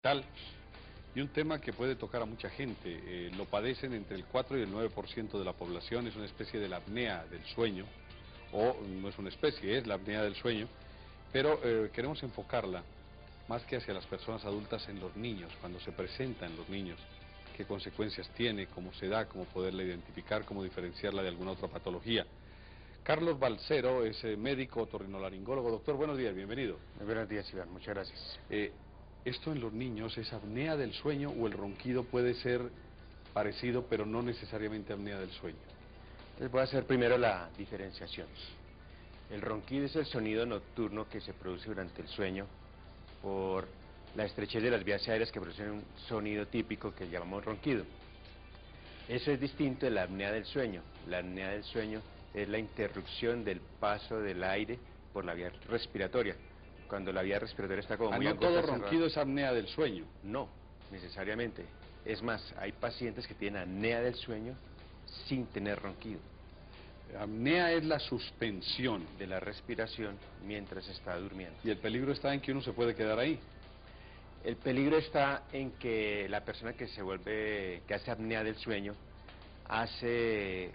tal. Y un tema que puede tocar a mucha gente, lo padecen entre el 4 y el 9% de la población, es una especie de la apnea del sueño, o no es una especie, es la apnea del sueño, pero queremos enfocarla más que hacia las personas adultas en los niños, cuando se presenta en los niños, qué consecuencias tiene, cómo se da, cómo poderla identificar, cómo diferenciarla de alguna otra patología. Carlos Balcero es médico otorrinolaringólogo. Doctor, buenos días, bienvenido. Muy buenos días, Iván, muchas gracias. ¿Esto en los niños es apnea del sueño o el ronquido puede ser parecido pero no necesariamente apnea del sueño? Entonces voy a hacer primero la diferenciación. El ronquido es el sonido nocturno que se produce durante el sueño por la estrechez de las vías aéreas que producen un sonido típico que llamamos ronquido. Eso es distinto de la apnea del sueño. La apnea del sueño es la interrupción del paso del aire por la vía respiratoria. Cuando la vía respiratoria está como muy no angosta, todo ronquido es apnea del sueño. No, necesariamente. Es más, hay pacientes que tienen apnea del sueño sin tener ronquido. Apnea es la suspensión De la respiración mientras está durmiendo. y el peligro está en que uno se puede quedar ahí. El peligro está en que la persona que hace apnea del sueño, hace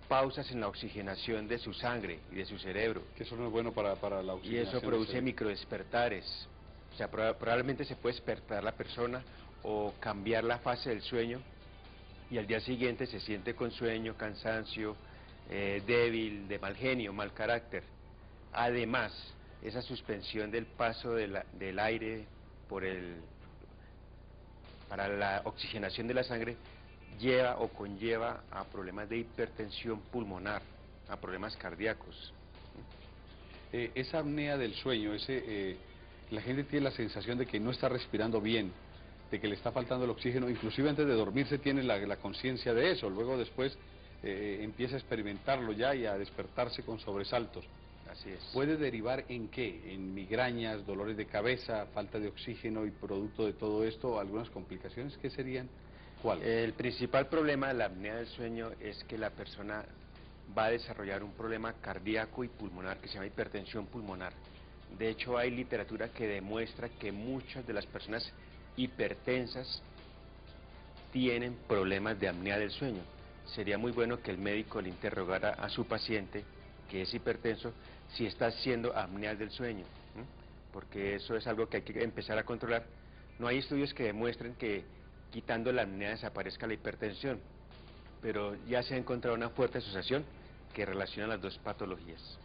pausas en la oxigenación de su sangre y de su cerebro. Que eso no es bueno para la oxigenación. Y eso produce microdespertares. O sea, probablemente se puede despertar la persona o cambiar la fase del sueño y al día siguiente se siente con sueño, cansancio, débil, de mal genio, mal carácter. Además, esa suspensión del paso del aire para la oxigenación de la sangre lleva o conlleva a problemas de hipertensión pulmonar, a problemas cardíacos. Esa apnea del sueño, la gente tiene la sensación de que no está respirando bien, de que le está faltando el oxígeno, inclusive antes de dormirse tiene la conciencia de eso, luego después empieza a experimentarlo ya y a despertarse con sobresaltos. Así es. ¿Puede derivar en qué? ¿En migrañas, dolores de cabeza, falta de oxígeno y producto de todo esto, algunas complicaciones? ¿Qué serían? ¿Cuál? El principal problema de la apnea del sueño es que la persona va a desarrollar un problema cardíaco y pulmonar que se llama hipertensión pulmonar. De hecho, hay literatura que demuestra que muchas de las personas hipertensas tienen problemas de apnea del sueño. Sería muy bueno que el médico le interrogara a su paciente, que es hipertenso, si está haciendo apnea del sueño, porque eso es algo que hay que empezar a controlar. No hay estudios que demuestren que quitando la apnea desaparezca la hipertensión, pero ya se ha encontrado una fuerte asociación que relaciona las dos patologías.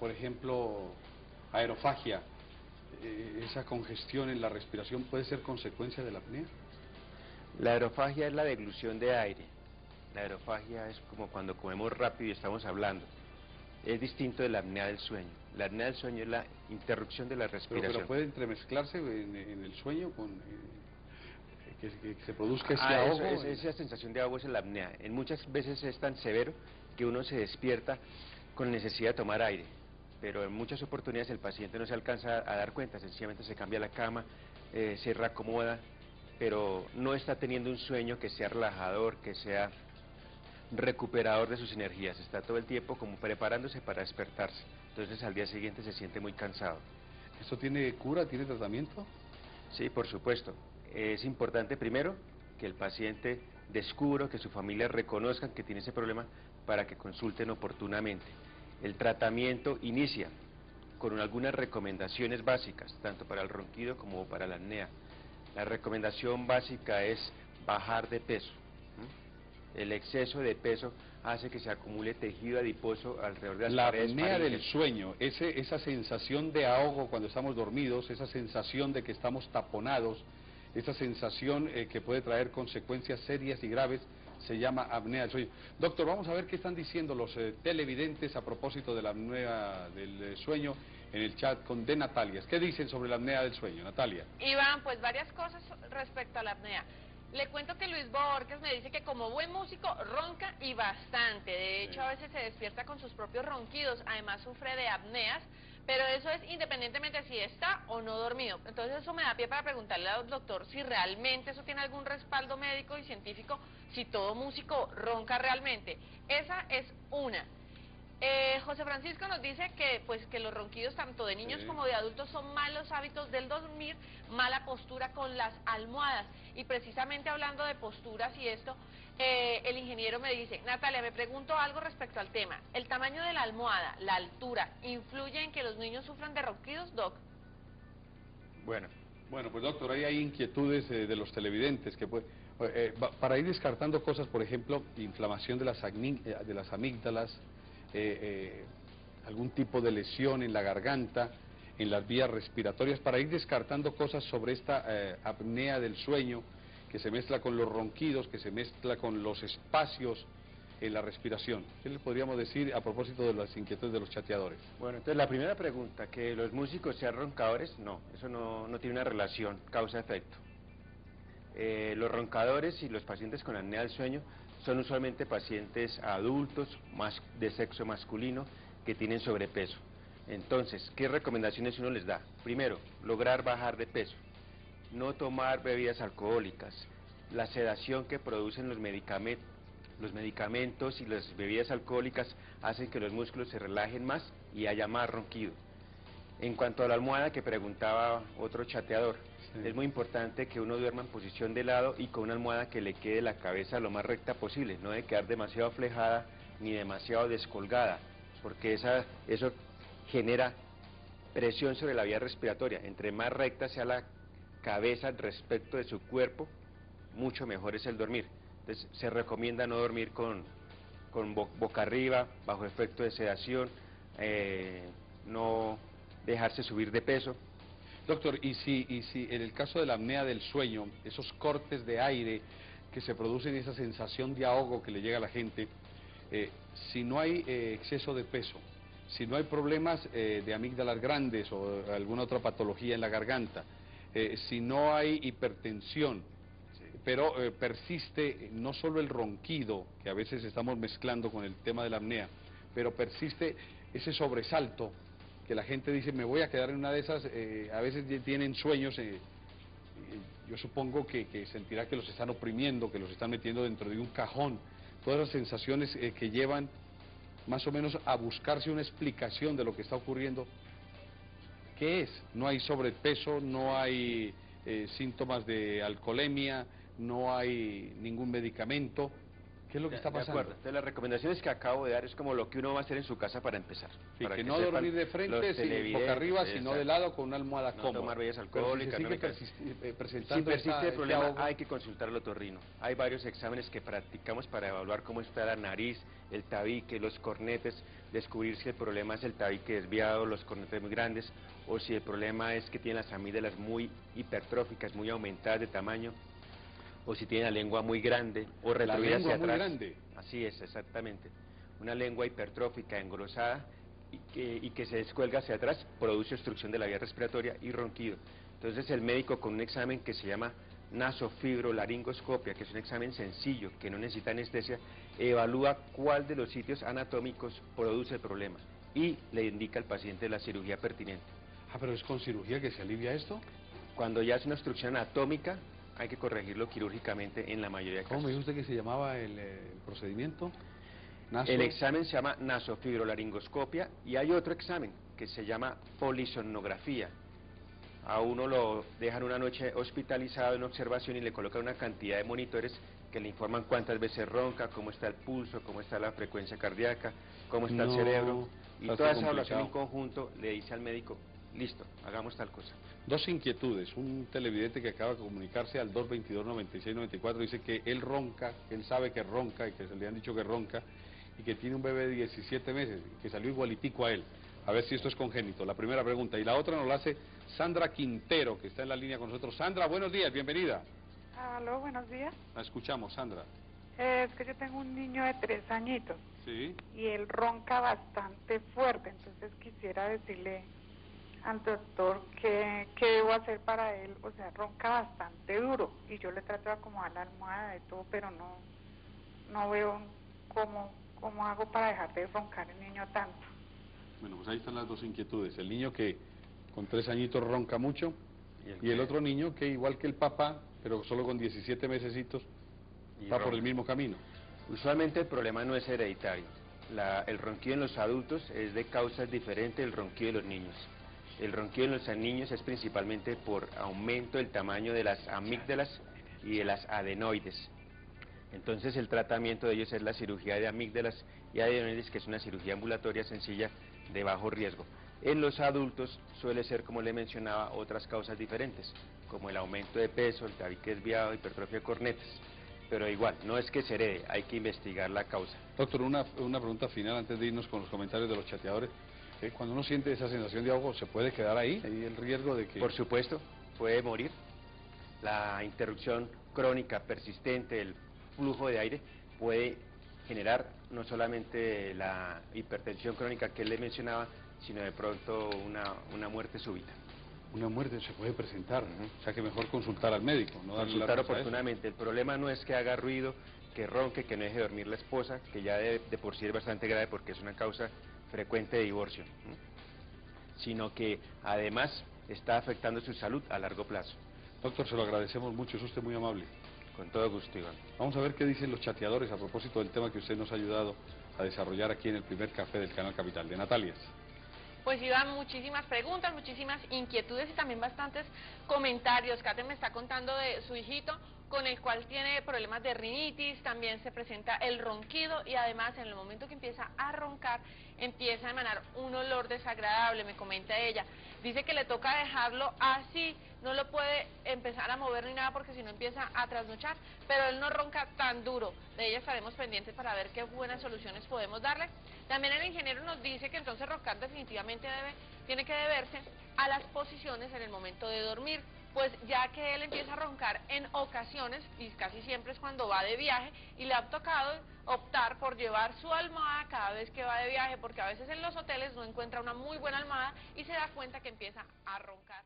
Por ejemplo, aerofagia, esa congestión en la respiración, ¿puede ser consecuencia de la apnea? La aerofagia es la deglución de aire. La aerofagia es como cuando comemos rápido y estamos hablando. Es distinto de la apnea del sueño. La apnea del sueño es la interrupción de la respiración. Pero puede entremezclarse en el sueño con que se produzca ese ahogo. Esa sensación de ahogo es la apnea. En muchas veces es tan severo que uno se despierta con necesidad de tomar aire, pero en muchas oportunidades el paciente no se alcanza a dar cuenta, sencillamente se cambia la cama, se reacomoda, pero no está teniendo un sueño que sea relajador, que sea recuperador de sus energías, está todo el tiempo como preparándose para despertarse, entonces al día siguiente se siente muy cansado. ¿Esto tiene cura, tiene tratamiento? Sí, por supuesto. Es importante primero que el paciente descubra, que su familia reconozcan que tiene ese problema para que consulten oportunamente. El tratamiento inicia con algunas recomendaciones básicas, tanto para el ronquido como para la apnea. La recomendación básica es bajar de peso. El exceso de peso hace que se acumule tejido adiposo alrededor de las paredes faringeas. La apnea del faringes. sueño, esa sensación de ahogo cuando estamos dormidos, esa sensación de que estamos taponados, esa sensación que puede traer consecuencias serias y graves, se llama apnea del sueño. Doctor, vamos a ver qué están diciendo los televidentes a propósito de la apnea del sueño en el chat de Natalia. ¿Qué dicen sobre la apnea del sueño, Natalia? Iván, pues varias cosas respecto a la apnea. Le cuento que Luis Borges me dice que como buen músico ronca y bastante. De hecho, a veces se despierta con sus propios ronquidos. Además sufre de apneas, pero eso es independientemente de si está o no dormido. Entonces eso me da pie para preguntarle al doctor si realmente eso tiene algún respaldo médico y científico, si todo músico ronca realmente. Esa es una. José Francisco nos dice que pues que los ronquidos tanto de niños como de adultos son malos hábitos del dormir, mala postura con las almohadas. Y precisamente hablando de posturas y esto, el ingeniero me dice, Natalia, me pregunto algo respecto al tema. ¿El tamaño de la almohada, la altura, influye en que los niños sufran de ronquidos, Doc? Bueno, pues doctor, ahí hay inquietudes de los televidentes que para ir descartando cosas, por ejemplo, inflamación de las amígdalas, algún tipo de lesión en la garganta, en las vías respiratorias, para ir descartando cosas sobre esta apnea del sueño que se mezcla con los ronquidos, que se mezcla con los espacios en la respiración. ¿Qué le podríamos decir a propósito de las inquietudes de los chateadores? Bueno, entonces la primera pregunta, que los músicos sean roncadores, no, eso no tiene una relación causa-efecto. Los roncadores y los pacientes con apnea del sueño son usualmente pacientes adultos, de sexo masculino, que tienen sobrepeso. Entonces, ¿qué recomendaciones uno les da? Primero, lograr bajar de peso, no tomar bebidas alcohólicas, la sedación que producen los medicamentos y las bebidas alcohólicas hacen que los músculos se relajen más y haya más ronquido. En cuanto a la almohada que preguntaba otro chateador, es muy importante que uno duerma en posición de lado y con una almohada que le quede la cabeza lo más recta posible, no debe quedar demasiado flejada ni demasiado descolgada, porque eso genera presión sobre la vía respiratoria. Entre más recta sea la cabeza respecto de su cuerpo, mucho mejor es el dormir. Entonces se recomienda no dormir con boca arriba, bajo efecto de sedación, no dejarse subir de peso. Doctor, y si en el caso de la apnea del sueño, esos cortes de aire que se producen, esa sensación de ahogo que le llega a la gente, si no hay exceso de peso, si no hay problemas de amígdalas grandes o alguna otra patología en la garganta, si no hay hipertensión, pero persiste no solo el ronquido, que a veces estamos mezclando con el tema de la apnea, pero persiste ese sobresalto, que la gente dice, me voy a quedar en una de esas, a veces tienen sueños, yo supongo que sentirá que los están oprimiendo, que los están metiendo dentro de un cajón, todas las sensaciones que llevan más o menos a buscarse una explicación de lo que está ocurriendo. ¿Qué es? No hay sobrepeso, no hay síntomas de alcoholemia, no hay ningún medicamento. ¿Qué es lo que está pasando? De acuerdo. Entonces, las recomendaciones que acabo de dar es como lo que uno va a hacer en su casa para empezar. Sí, para que no dormir de frente, boca arriba, sino de lado con una almohada cómoda. No tomar bebidas alcohólicas. Si persiste el problema, hay que consultar al otorrino. Hay varios exámenes que practicamos para evaluar cómo está la nariz, el tabique, los cornetes, descubrir si el problema es el tabique desviado, los cornetes muy grandes, o si el problema es que tiene las amígdalas muy hipertróficas, muy aumentadas de tamaño, o si tiene la lengua muy grande o retraída hacia atrás. Muy grande. Así es, exactamente. Una lengua hipertrófica, engrosada y que se descuelga hacia atrás, produce obstrucción de la vía respiratoria y ronquido. Entonces el médico, con un examen que se llama nasofibrolaringoscopia, que es un examen sencillo, que no necesita anestesia, evalúa cuál de los sitios anatómicos produce el problema y le indica al paciente la cirugía pertinente. Ah, pero ¿es con cirugía que se alivia esto? Cuando ya es una obstrucción anatómica, hay que corregirlo quirúrgicamente en la mayoría de casos. ¿Cómo me dijo usted que se llamaba el procedimiento? El examen se llama nasofibrolaringoscopia y hay otro examen que se llama polisomnografía. A uno lo dejan una noche hospitalizado en observación y le colocan una cantidad de monitores que le informan cuántas veces ronca, cómo está el pulso, cómo está la frecuencia cardíaca, cómo está el cerebro. Y toda esa evaluación en conjunto le dice al médico, listo, hagamos tal cosa. Dos inquietudes. Un televidente que acaba de comunicarse al 222-9694 dice que él ronca, él sabe que ronca y que se le han dicho que ronca y que tiene un bebé de 17 meses, que salió igualitico a él. A ver si esto es congénito, la primera pregunta. Y la otra nos la hace Sandra Quintero, que está en la línea con nosotros. Sandra, buenos días, bienvenida. Aló, buenos días. La escuchamos, Sandra. Es que yo tengo un niño de 3 añitos. Sí. Y él ronca bastante fuerte, entonces quisiera decirle al doctor qué debo hacer para él. O sea, ronca bastante duro y yo le trato de acomodar la almohada de todo, pero no veo cómo hago para dejar de roncar el niño tanto. Bueno, pues ahí están las dos inquietudes. El niño que con 3 añitos ronca mucho y el otro niño que igual que el papá, pero solo con 17 mesecitos, va por el mismo camino. Usualmente el problema no es hereditario. el ronquido en los adultos es de causas diferentes del ronquido de los niños. El ronquido en los niños es principalmente por aumento del tamaño de las amígdalas y de las adenoides. Entonces el tratamiento de ellos es la cirugía de amígdalas y adenoides, que es una cirugía ambulatoria sencilla de bajo riesgo. En los adultos suele ser, como le mencionaba, otras causas diferentes, como el aumento de peso, el tabique desviado, hipertrofia de cornetas. Pero igual, no es que se herede, hay que investigar la causa. Doctor, una pregunta final antes de irnos con los comentarios de los chateadores. Cuando uno siente esa sensación de ahogo, ¿se puede quedar ahí? ¿Hay el riesgo de que...? Por supuesto, puede morir. La interrupción crónica persistente del flujo de aire puede generar no solamente la hipertensión crónica que él le mencionaba, sino de pronto una muerte súbita. Una muerte se puede presentar, o sea que mejor consultar al médico, no darle Consultar la razón a oportunamente. El problema no es que haga ruido, que ronque, que no deje dormir la esposa, que ya de por sí es bastante grave porque es una causa frecuente de divorcio, sino que además está afectando su salud a largo plazo. Doctor, se lo agradecemos mucho, es usted muy amable. Con todo gusto, Iván. Vamos a ver qué dicen los chateadores a propósito del tema que usted nos ha ayudado a desarrollar aquí en el primer café del Canal Capital, de Natalias. Pues Iván, muchísimas preguntas, muchísimas inquietudes y también bastantes comentarios. Kate me está contando de su hijito con el cual tiene problemas de rinitis, también se presenta el ronquido y además en el momento que empieza a roncar empieza a emanar un olor desagradable, me comenta ella. Dice que le toca dejarlo así, no lo puede empezar a mover ni nada porque si no empieza a trasnochar, pero él no ronca tan duro. De ella estaremos pendientes para ver qué buenas soluciones podemos darle. También el ingeniero nos dice que entonces roncar definitivamente tiene que deberse a las posiciones en el momento de dormir, pues ya que él empieza a roncar en ocasiones, y casi siempre es cuando va de viaje, y le ha tocado optar por llevar su almohada cada vez que va de viaje, porque a veces en los hoteles no encuentra una muy buena almohada y se da cuenta que empieza a roncar.